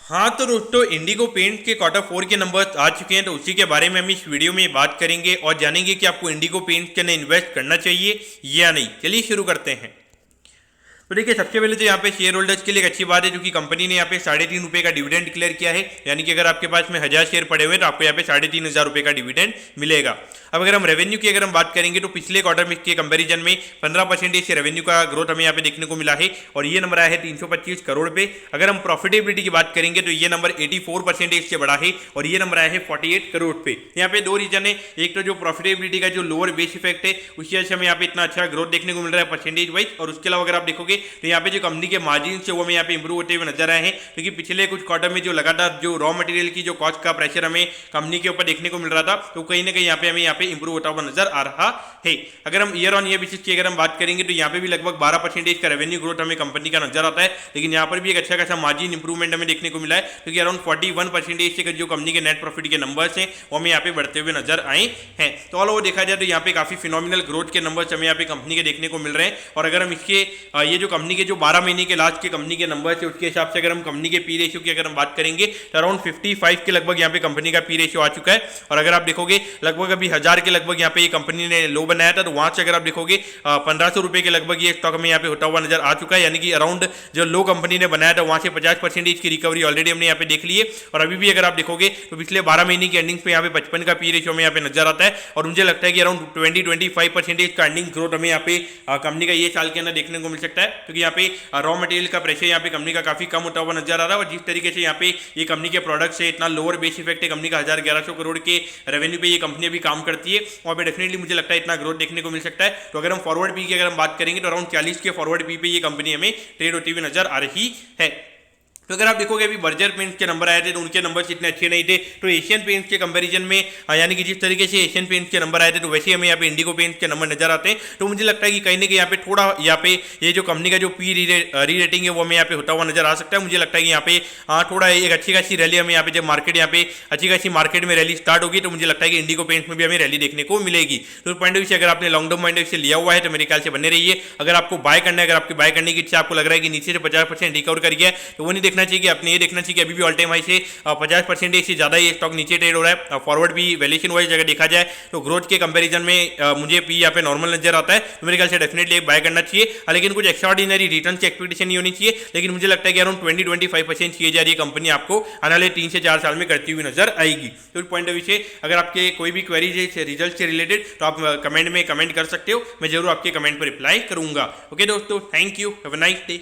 हाँ तो दोस्तों, इंडिगो पेंट के क्वार्टर 4 के नंबर्स आ चुके हैं, तो उसी के बारे में हम इस वीडियो में बात करेंगे और जानेंगे कि आपको इंडिगो पेंट के अंदर इन्वेस्ट करना चाहिए या नहीं। चलिए शुरू करते हैं। तो देखिए, सबसे पहले तो यहाँ पे शेयर होल्डर्स के लिए एक अच्छी बात है, क्योंकि कंपनी ने यहाँ पे 3.5 रुपये का डिविडेंड डिक्लेयर किया है। यानी कि अगर आपके पास में 1000 शेयर पड़े हुए तो आपको यहाँ पे 3,500 रुपये का डिविडेंड मिलेगा। अब अगर हम रेवेन्यू की अगर हम बात करेंगे तो पिछले क्वार्टर में के कंपेरिजन में 15% से रेवेन्यू का ग्रोथ हमें यहाँ पे देखने को मिला है और ये नंबर आया है 325 करोड़ पे। अगर हम प्रॉफिटेबिलिटी की बात करेंगे तो ये नंबर 84% से बढ़ा है और ये नंबर आया है 48 करोड़ पे। यहाँ पे दो रीजन है, एक तो जो प्रॉफिटेबिलिटी का जो लोअर बेस इफेक्ट है उसकी वजह से हमें यहाँ पे इतना अच्छा ग्रोथ देखने को मिल रहा है परसेंटेज वाइज, और उसके अलावा अगर आप देखोगे तो यहाँ पे जो कंपनी के मार्जिन है वो हमें यहाँ पे इंप्रूव होते हुए नजर आए हैं, क्योंकि पिछले कुछ क्वार्टर में जो लगातार जो रॉ मटेरियल की जो कॉस्ट का प्रेशर हमें कंपनी के ऊपर देखने को मिल रहा था, तो कहीं ना कहीं यहाँ पे इंप्रूव होता हुआ नजर आ रहा है। अगर हम ईयर ऑन ईयर बेसिस की अगर हम बात करेंगे तो यहाँ पे भी लगभग 12% का रेवेन्यू ग्रोथ हमें कंपनी का नजर आता है, लेकिन यहाँ पर भी एक अच्छा खासा मार्जिन इंप्रूवमेंट हमें देखने को मिला है, क्योंकि अराउंड 41% से जो कंपनी के नेट प्रॉफिट के नंबर्स हैं वो हमें यहाँ पे बढ़ते हुए नजर आए हैं। तो ऑल ओवर देखा जाए तो यहाँ पे काफी फिनोमिनल ग्रोथ के नंबर्स हमें यहाँ पे कंपनी के देखने को मिल रहे हैं। और अगर हम इसके ये जो कंपनी के जो 12 महीने के लास्ट के कंपनी के नंबर्स है उसके हिसाब से अगर हम कंपनी के पी रेशियो की अगर हम बात करेंगे तो अराउंड 55 के लगभग यहाँ पे कंपनी का पी रेशियो आ चुका है। और अगर आप देखोगे लगभग अभी 1000 के लगभग यहाँ पे ये कंपनी ने लो बनाया था, तो वहां से अगर आप देखोगे 1500 रुपए के लगभग ये स्टॉक में यहाँ पे होता हुआ नजर आ चुका है। यानी कि अराउंड जो लो कंपनी ने बनाया था वहां से 50% की रिकवरी ऑलरेडी हमने यहाँ पे देख ली है। और अभी भी अगर आप देखोगे तो पिछले 12 महीने की अर्निंग्स पे यहाँ पे 55 का पी रेशियो में यहाँ पे नजर आता है, और मुझे लगता है कि अराउंड 20-25% का अर्निंग ग्रोथ हमें यहाँ पे कंपनी का ये साल के अंदर देखने को मिल सकता है, क्योंकि यहाँ पे रॉ मटेरियल का प्रेशर यहाँ पे कंपनी का काफी कम होता हुआ नजर आ रहा है। और जिस तरीके से यहाँ पे ये कंपनी के प्रोडक्ट्स है, इतना लोअर बेस इफेक्ट है कंपनी का, 1100 करोड़ के रेवेन्यू पे ये कंपनी अभी काम करती है, और पे डेफिनेटली मुझे लगता है इतना ग्रोथ देखने को मिल सकता है। तो अगर हम फॉरवर्ड पी की अगर हम बात करेंगे तो अराउंड 40 के फॉरवर्ड पी पे ये कंपनी हमें ट्रेड होती हुई नजर आ रही है। तो अगर आप देखोगे अभी बर्जर पेंट्स के नंबर आए थे तो उनके नंबर्स इतने अच्छे नहीं थे, तो एशियन पेंट्स के कंपैरिजन में यानी कि जिस तरीके से एशियन पेंट्स के नंबर आए थे तो वैसे हमें यहाँ पे इंडिगो पेंट्स के नंबर नजर आते हैं। तो मुझे लगता है कि कहीं ना कहीं यहाँ पे थोड़ा यहाँ पे ये जो कंपनी का जो पी री रेटिंग है वो हमें यहाँ पे होता हुआ नजर आ सकता है। मुझे लगता है कि यहाँ पे थोड़ा एक अच्छी खासी रैली हमें यहाँ पे जब मार्केट यहाँ पे अच्छी खासी मार्केट में रैली स्टार्ट होगी तो मुझे लगता है कि इंडिगो पेंट्स में भी हमें रैली देखने को मिलेगी। तो पॉइंट ऑफ व्यू से अगर आपने long term point of view से लिया हुआ है तो मेरे ख्याल से बने रहिए। अगर आपको बाय करना है, अगर आपकी बाय करने की इच्छा आपको लग रहा है कि नीचे से 50% रिकवर कर गया है, तो वो नहीं देखना चाहिए कि आपने ये देखना चाहिए कि अभी भी ऑल टाइम हाई से 50% से ज्यादा ये स्टॉक नीचे ट्रेड हो रहा है। फॉरवर्ड भी वैल्यूएशन वाइज अगर देखा जाए तो ग्रोथ के कंपैरिजन में मुझे पी यहाँ पे नॉर्मल नजर आता है, तो मेरे ख्याल से डेफिनेटली एक बाय करना चाहिए। लेकिन कुछ एक्स्ट्राऑर्डिनरी रिटर्न की एक्सपेक्टेशन नहीं होनी चाहिए, लेकिन मुझे लगता है कि अराउंड 20-25% किए जा रही है कंपनी आपको आने वाले 3 से 4 साल में करती हुई नजर आएगी। तो पॉइंट ऑफ व्यू से अगर आपके कोई भी क्वेरीज है रिजल्ट से रिलेटेड तो आप कमेंट में कमेंट कर सकते हो, मैं जरूर आपके कमेंट पर रिप्लाई करूंगा। ओके दोस्तों, thank you, have a nice day.